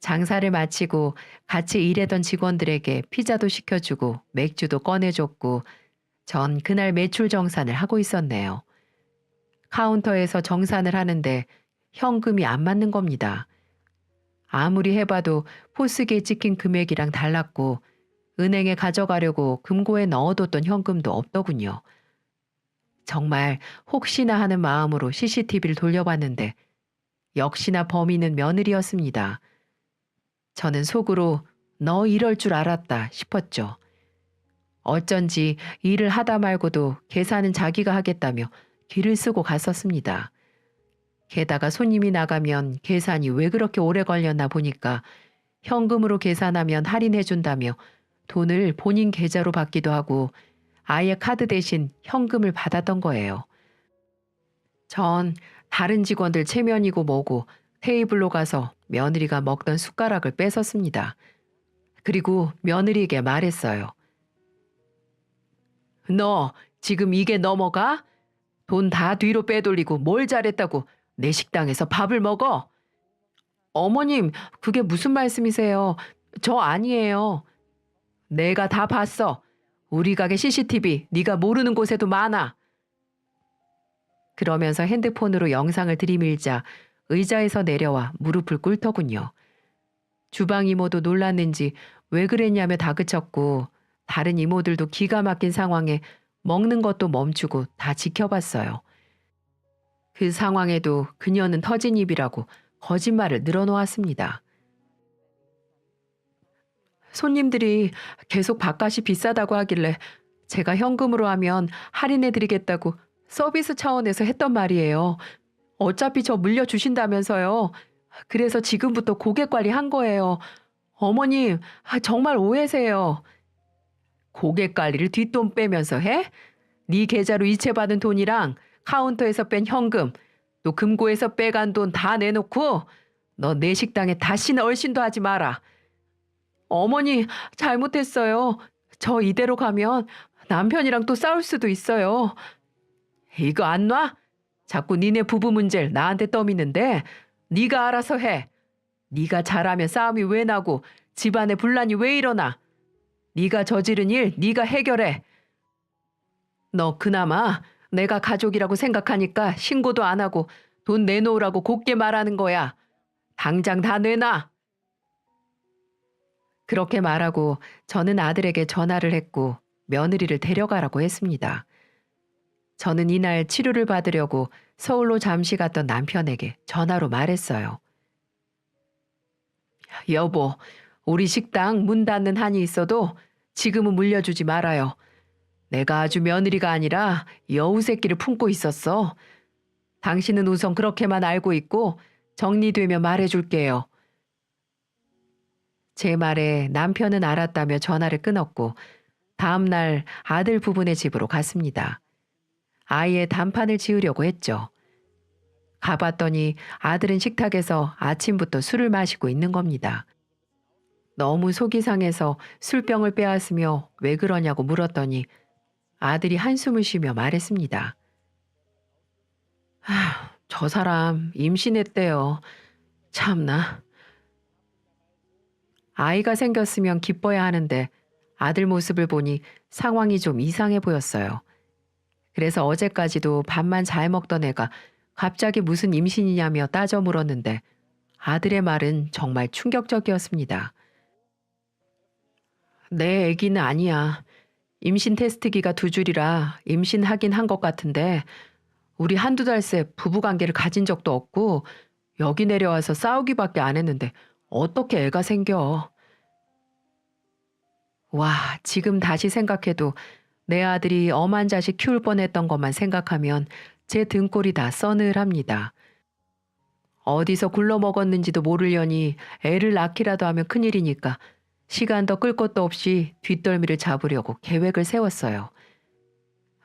Speaker 1: 장사를 마치고 같이 일하던 직원들에게 피자도 시켜주고 맥주도 꺼내줬고 전 그날 매출 정산을 하고 있었네요. 카운터에서 정산을 하는데 현금이 안 맞는 겁니다. 아무리 해봐도 포스기에 찍힌 금액이랑 달랐고 은행에 가져가려고 금고에 넣어뒀던 현금도 없더군요. 정말 혹시나 하는 마음으로 CCTV를 돌려봤는데 역시나 범인은 며느리였습니다. 저는 속으로 너 이럴 줄 알았다 싶었죠. 어쩐지 일을 하다 말고도 계산은 자기가 하겠다며 기를 쓰고 갔었습니다. 게다가 손님이 나가면 계산이 왜 그렇게 오래 걸렸나 보니까 현금으로 계산하면 할인해준다며 돈을 본인 계좌로 받기도 하고 아예 카드 대신 현금을 받았던 거예요. 전 다른 직원들 체면이고 뭐고 테이블로 가서 며느리가 먹던 숟가락을 뺏었습니다. 그리고 며느리에게 말했어요. 너 지금 이게 넘어가? 돈 다 뒤로 빼돌리고 뭘 잘했다고 내 식당에서 밥을 먹어? 어머님, 그게 무슨 말씀이세요? 저 아니에요. 내가 다 봤어. 우리 가게 CCTV 네가 모르는 곳에도 많아. 그러면서 핸드폰으로 영상을 들이밀자 의자에서 내려와 무릎을 꿇더군요. 주방 이모도 놀랐는지 왜 그랬냐며 다그쳤고 다른 이모들도 기가 막힌 상황에 먹는 것도 멈추고 다 지켜봤어요. 그 상황에도 그녀는 터진 입이라고 거짓말을 늘어놓았습니다. 손님들이 계속 밥값이 비싸다고 하길래 제가 현금으로 하면 할인해드리겠다고 서비스 차원에서 했던 말이에요. 어차피 저 물려주신다면서요. 그래서 지금부터 고객 관리한 거예요. 어머님, 정말 오해세요. 고객 관리를 뒷돈 빼면서 해? 네 계좌로 이체받은 돈이랑 카운터에서 뺀 현금, 또 금고에서 빼간 돈 다 내놓고 너 내 식당에 다시는 얼씬도 하지 마라. 어머니, 잘못했어요. 저 이대로 가면 남편이랑 또 싸울 수도 있어요. 이거 안 놔? 자꾸 니네 부부 문제를 나한테 떠미는데 네가 알아서 해. 네가 잘하면 싸움이 왜 나고 집안에 분란이 왜 일어나? 네가 저지른 일 네가 해결해. 너 그나마 내가 가족이라고 생각하니까 신고도 안 하고 돈 내놓으라고 곱게 말하는 거야. 당장 다 내놔. 그렇게 말하고 저는 아들에게 전화를 했고 며느리를 데려가라고 했습니다. 저는 이날 치료를 받으려고 서울로 잠시 갔던 남편에게 전화로 말했어요. 여보, 우리 식당 문 닫는 한이 있어도 지금은 물려주지 말아요. 내가 아주 며느리가 아니라 여우 새끼를 품고 있었어. 당신은 우선 그렇게만 알고 있고 정리되면 말해줄게요. 제 말에 남편은 알았다며 전화를 끊었고 다음 날 아들 부부네 집으로 갔습니다. 아이의 단판을 지으려고 했죠. 가봤더니 아들은 식탁에서 아침부터 술을 마시고 있는 겁니다. 너무 속이 상해서 술병을 빼앗으며 왜 그러냐고 물었더니 아들이 한숨을 쉬며 말했습니다. 저 사람 임신했대요. 참나. 아이가 생겼으면 기뻐야 하는데 아들 모습을 보니 상황이 좀 이상해 보였어요. 그래서 어제까지도 밥만 잘 먹던 애가 갑자기 무슨 임신이냐며 따져 물었는데 아들의 말은 정말 충격적이었습니다. 내 애기는 아니야. 임신 테스트기가 2줄이라 임신하긴 한 것 같은데 우리 한두 달 새 부부관계를 가진 적도 없고 여기 내려와서 싸우기밖에 안 했는데 어떻게 애가 생겨. 와, 지금 다시 생각해도 내 아들이 엄한 자식 키울 뻔했던 것만 생각하면 제 등골이 다 서늘합니다. 어디서 굴러먹었는지도 모르려니 애를 낳기라도 하면 큰일이니까 시간 더 끌 것도 없이 뒷덜미를 잡으려고 계획을 세웠어요.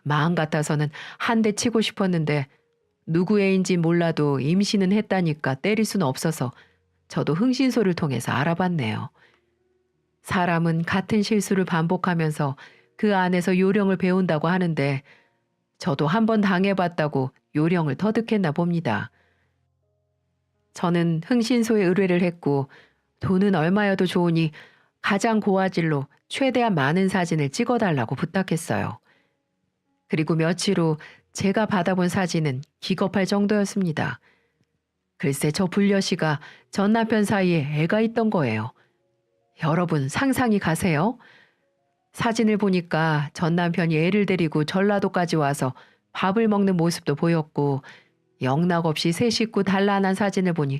Speaker 1: 마음 같아서는 한 대 치고 싶었는데 누구 애인지 몰라도 임신은 했다니까 때릴 수는 없어서 저도 흥신소를 통해서 알아봤네요. 사람은 같은 실수를 반복하면서 그 안에서 요령을 배운다고 하는데 저도 한 번 당해봤다고 요령을 터득했나 봅니다. 저는 흥신소에 의뢰를 했고 돈은 얼마여도 좋으니 가장 고화질로 최대한 많은 사진을 찍어달라고 부탁했어요. 그리고 며칠 후 제가 받아본 사진은 기겁할 정도였습니다. 글쎄 저 불려시가 전 남편 사이에 애가 있던 거예요. 여러분 상상이 가세요? 사진을 보니까 전 남편이 애를 데리고 전라도까지 와서 밥을 먹는 모습도 보였고 영락없이 새 식구 단란한 사진을 보니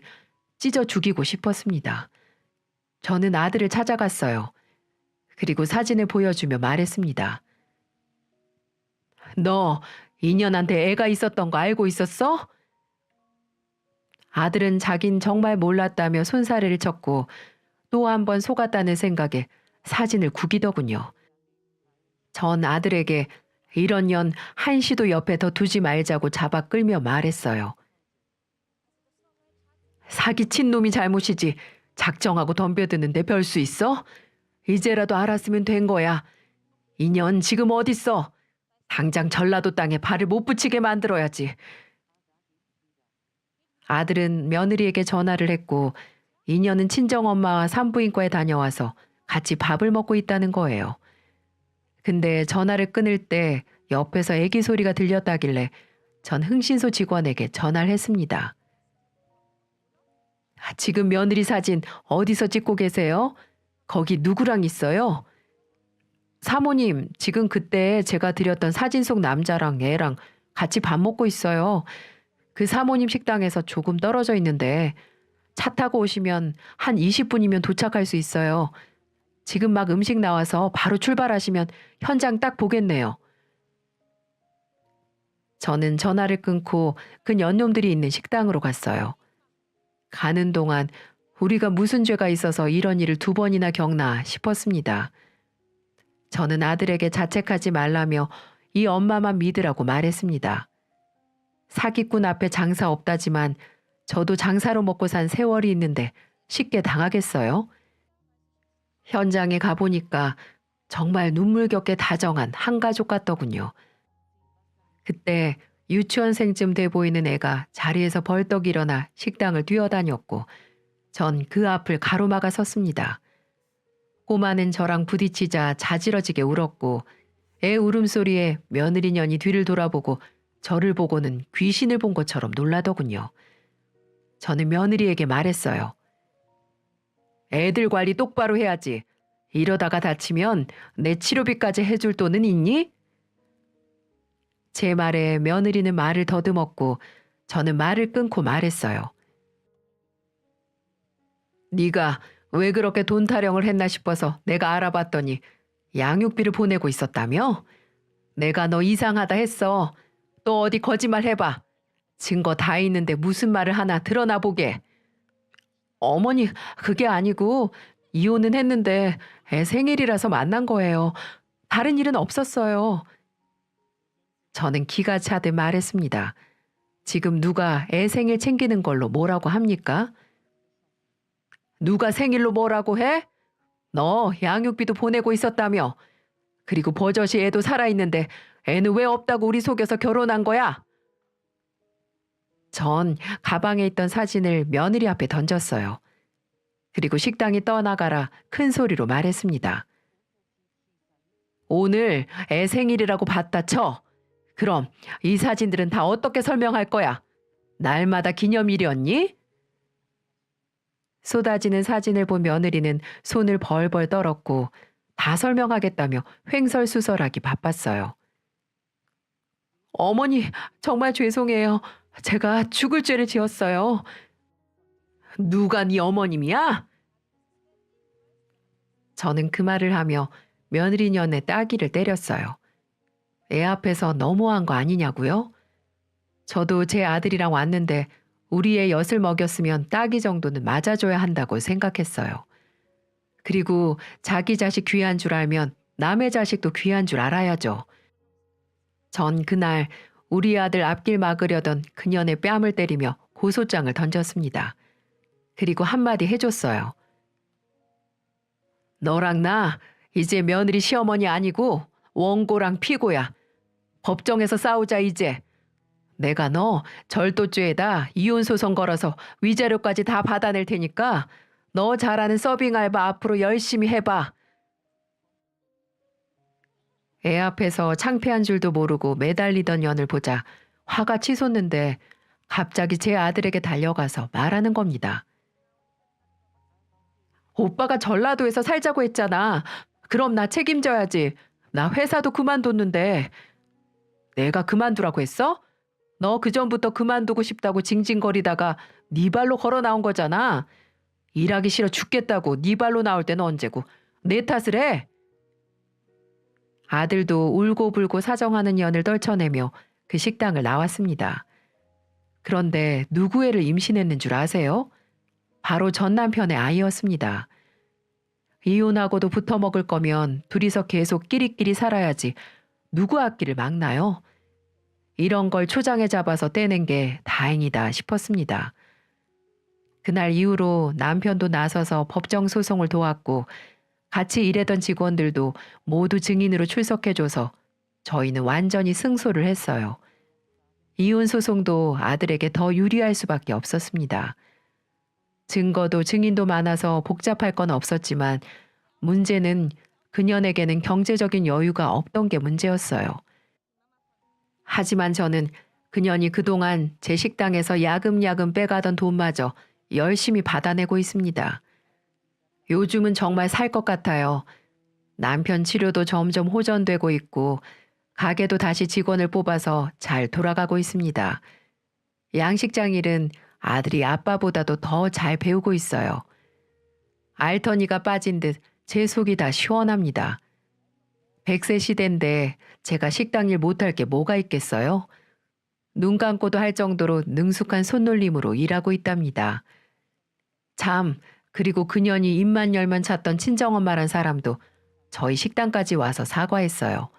Speaker 1: 찢어 죽이고 싶었습니다. 저는 아들을 찾아갔어요. 그리고 사진을 보여주며 말했습니다. 너 인연한테 애가 있었던 거 알고 있었어? 아들은 자긴 정말 몰랐다며 손사래를 쳤고 또 한 번 속았다는 생각에 사진을 구기더군요. 전 아들에게 이런 년 한시도 옆에 더 두지 말자고 잡아 끌며 말했어요. 사기친 놈이 잘못이지 작정하고 덤벼드는데 별 수 있어? 이제라도 알았으면 된 거야. 인연 지금 어딨어? 당장 전라도 땅에 발을 못 붙이게 만들어야지. 아들은 며느리에게 전화를 했고 인연은 친정엄마와 산부인과에 다녀와서 같이 밥을 먹고 있다는 거예요. 근데 전화를 끊을 때 옆에서 애기 소리가 들렸다길래 전 흥신소 직원에게 전화를 했습니다. 지금 며느리 사진 어디서 찍고 계세요? 거기 누구랑 있어요? 사모님, 지금 그때 제가 드렸던 사진 속 남자랑 애랑 같이 밥 먹고 있어요. 그 사모님 식당에서 조금 떨어져 있는데 차 타고 오시면 한 20분이면 도착할 수 있어요. 지금 막 음식 나와서 바로 출발하시면 현장 딱 보겠네요. 저는 전화를 끊고 그 연놈들이 있는 식당으로 갔어요. 가는 동안 우리가 무슨 죄가 있어서 이런 일을 2번이나 겪나 싶었습니다. 저는 아들에게 자책하지 말라며 이 엄마만 믿으라고 말했습니다. 사기꾼 앞에 장사 없다지만 저도 장사로 먹고 산 세월이 있는데 쉽게 당하겠어요? 현장에 가보니까 정말 눈물겹게 다정한 한 가족 같더군요. 그때 유치원생쯤 돼 보이는 애가 자리에서 벌떡 일어나 식당을 뛰어다녔고 전 그 앞을 가로막아 섰습니다. 꼬마는 저랑 부딪히자 자지러지게 울었고 애 울음소리에 며느리년이 뒤를 돌아보고 저를 보고는 귀신을 본 것처럼 놀라더군요. 저는 며느리에게 말했어요. 애들 관리 똑바로 해야지. 이러다가 다치면 내 치료비까지 해줄 돈은 있니? 제 말에 며느리는 말을 더듬었고 저는 말을 끊고 말했어요. 네가 왜 그렇게 돈 타령을 했나 싶어서 내가 알아봤더니 양육비를 보내고 있었다며? 내가 너 이상하다 했어. 또 어디 거짓말 해봐. 증거 다 있는데 무슨 말을 하나 드러나 보게. 어머니, 그게 아니고 이혼은 했는데 애 생일이라서 만난 거예요. 다른 일은 없었어요. 저는 기가 차듯 말했습니다. 지금 누가 애 생일 챙기는 걸로 뭐라고 합니까? 누가 생일로 뭐라고 해? 너 양육비도 보내고 있었다며. 그리고 버젓이 애도 살아있는데 애는 왜 없다고 우리 속여서 결혼한 거야? 전 가방에 있던 사진을 며느리 앞에 던졌어요. 그리고 식당이 떠나가라 큰 소리로 말했습니다. 오늘 애 생일이라고 봤다 쳐. 그럼 이 사진들은 다 어떻게 설명할 거야? 날마다 기념일이었니? 쏟아지는 사진을 본 며느리는 손을 벌벌 떨었고 다 설명하겠다며 횡설수설하기 바빴어요. 어머니, 정말 죄송해요. 제가 죽을 죄를 지었어요. 누가 네 어머님이야? 저는 그 말을 하며 며느리년의 따귀를 때렸어요. 애 앞에서 너무한 거 아니냐고요? 저도 제 아들이랑 왔는데 우리 애 엿을 먹였으면 따귀 정도는 맞아줘야 한다고 생각했어요. 그리고 자기 자식 귀한 줄 알면 남의 자식도 귀한 줄 알아야죠. 전 그날 우리 아들 앞길 막으려던 그년의 뺨을 때리며 고소장을 던졌습니다. 그리고 한마디 해줬어요. 너랑 나 이제 며느리 시어머니 아니고 원고랑 피고야. 법정에서 싸우자 이제. 내가 너 절도죄에다 이혼 소송 걸어서 위자료까지 다 받아낼 테니까 너 잘하는 서빙 알바 앞으로 열심히 해봐. 애 앞에서 창피한 줄도 모르고 매달리던 년을 보자 화가 치솟는데 갑자기 제 아들에게 달려가서 말하는 겁니다. 오빠가 전라도에서 살자고 했잖아. 그럼 나 책임져야지. 나 회사도 그만뒀는데. 내가 그만두라고 했어? 너 그전부터 그만두고 싶다고 징징거리다가 네 발로 걸어 나온 거잖아. 일하기 싫어 죽겠다고 네 발로 나올 때는 언제고 내 탓을 해? 아들도 울고불고 사정하는 연을 떨쳐내며 그 식당을 나왔습니다. 그런데 누구 애를 임신했는 줄 아세요? 바로 전 남편의 아이였습니다. 이혼하고도 붙어 먹을 거면 둘이서 계속 끼리끼리 살아야지 누구 앞길을 막나요? 이런 걸 초장에 잡아서 떼낸 게 다행이다 싶었습니다. 그날 이후로 남편도 나서서 법정 소송을 도왔고 같이 일하던 직원들도 모두 증인으로 출석해줘서 저희는 완전히 승소를 했어요. 이혼 소송도 아들에게 더 유리할 수밖에 없었습니다. 증거도 증인도 많아서 복잡할 건 없었지만 문제는 그년에게는 경제적인 여유가 없던 게 문제였어요. 하지만 저는 그년이 그동안 제 식당에서 야금야금 빼가던 돈마저 열심히 받아내고 있습니다. 요즘은 정말 살 것 같아요. 남편 치료도 점점 호전되고 있고 가게도 다시 직원을 뽑아서 잘 돌아가고 있습니다. 양식장 일은 아들이 아빠보다도 더 잘 배우고 있어요. 알터니가 빠진 듯 제 속이 다 시원합니다. 100세 시대인데 제가 식당 일 못할 게 뭐가 있겠어요? 눈 감고도 할 정도로 능숙한 손놀림으로 일하고 있답니다. 참, 그리고 그년이 입만 열면 찾던 친정엄마란 사람도 저희 식당까지 와서 사과했어요.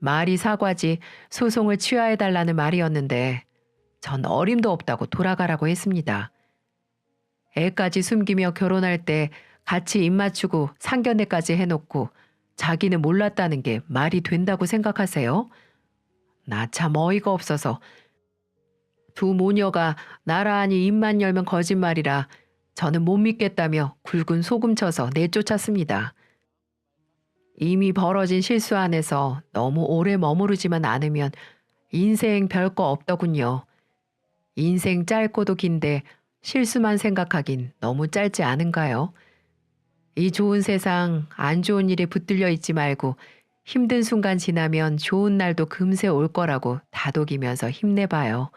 Speaker 1: 말이 사과지 소송을 취하해달라는 말이었는데 전 어림도 없다고 돌아가라고 했습니다. 애까지 숨기며 결혼할 때 같이 입 맞추고 상견례까지 해놓고 자기는 몰랐다는 게 말이 된다고 생각하세요? 나 참 어이가 없어서 두 모녀가 나란히 입만 열면 거짓말이라 저는 못 믿겠다며 굵은 소금 쳐서 내쫓았습니다. 이미 벌어진 실수 안에서 너무 오래 머무르지만 않으면 인생 별거 없더군요. 인생 짧고도 긴데 실수만 생각하긴 너무 짧지 않은가요? 이 좋은 세상 안 좋은 일에 붙들려 있지 말고 힘든 순간 지나면 좋은 날도 금세 올 거라고 다독이면서 힘내봐요.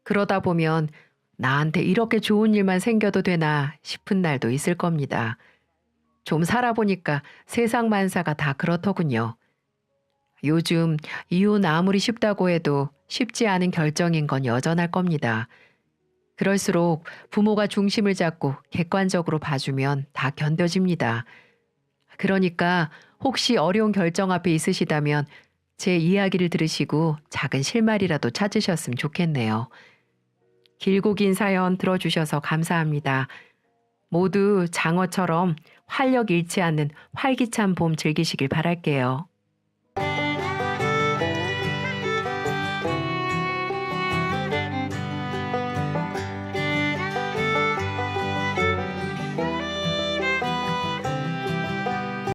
Speaker 1: 그러다 보면 나한테 이렇게 좋은 일만 생겨도 되나 싶은 날도 있을 겁니다. 좀 살아보니까 세상 만사가 다 그렇더군요. 요즘 이혼 아무리 쉽다고 해도 쉽지 않은 결정인 건 여전할 겁니다. 그럴수록 부모가 중심을 잡고 객관적으로 봐주면 다 견뎌집니다. 그러니까 혹시 어려운 결정 앞에 있으시다면 제 이야기를 들으시고 작은 실마리라도 찾으셨으면 좋겠네요. 길고 긴 사연 들어주셔서 감사합니다. 모두 장어처럼 활력 잃지 않는 활기찬 봄 즐기시길 바랄게요.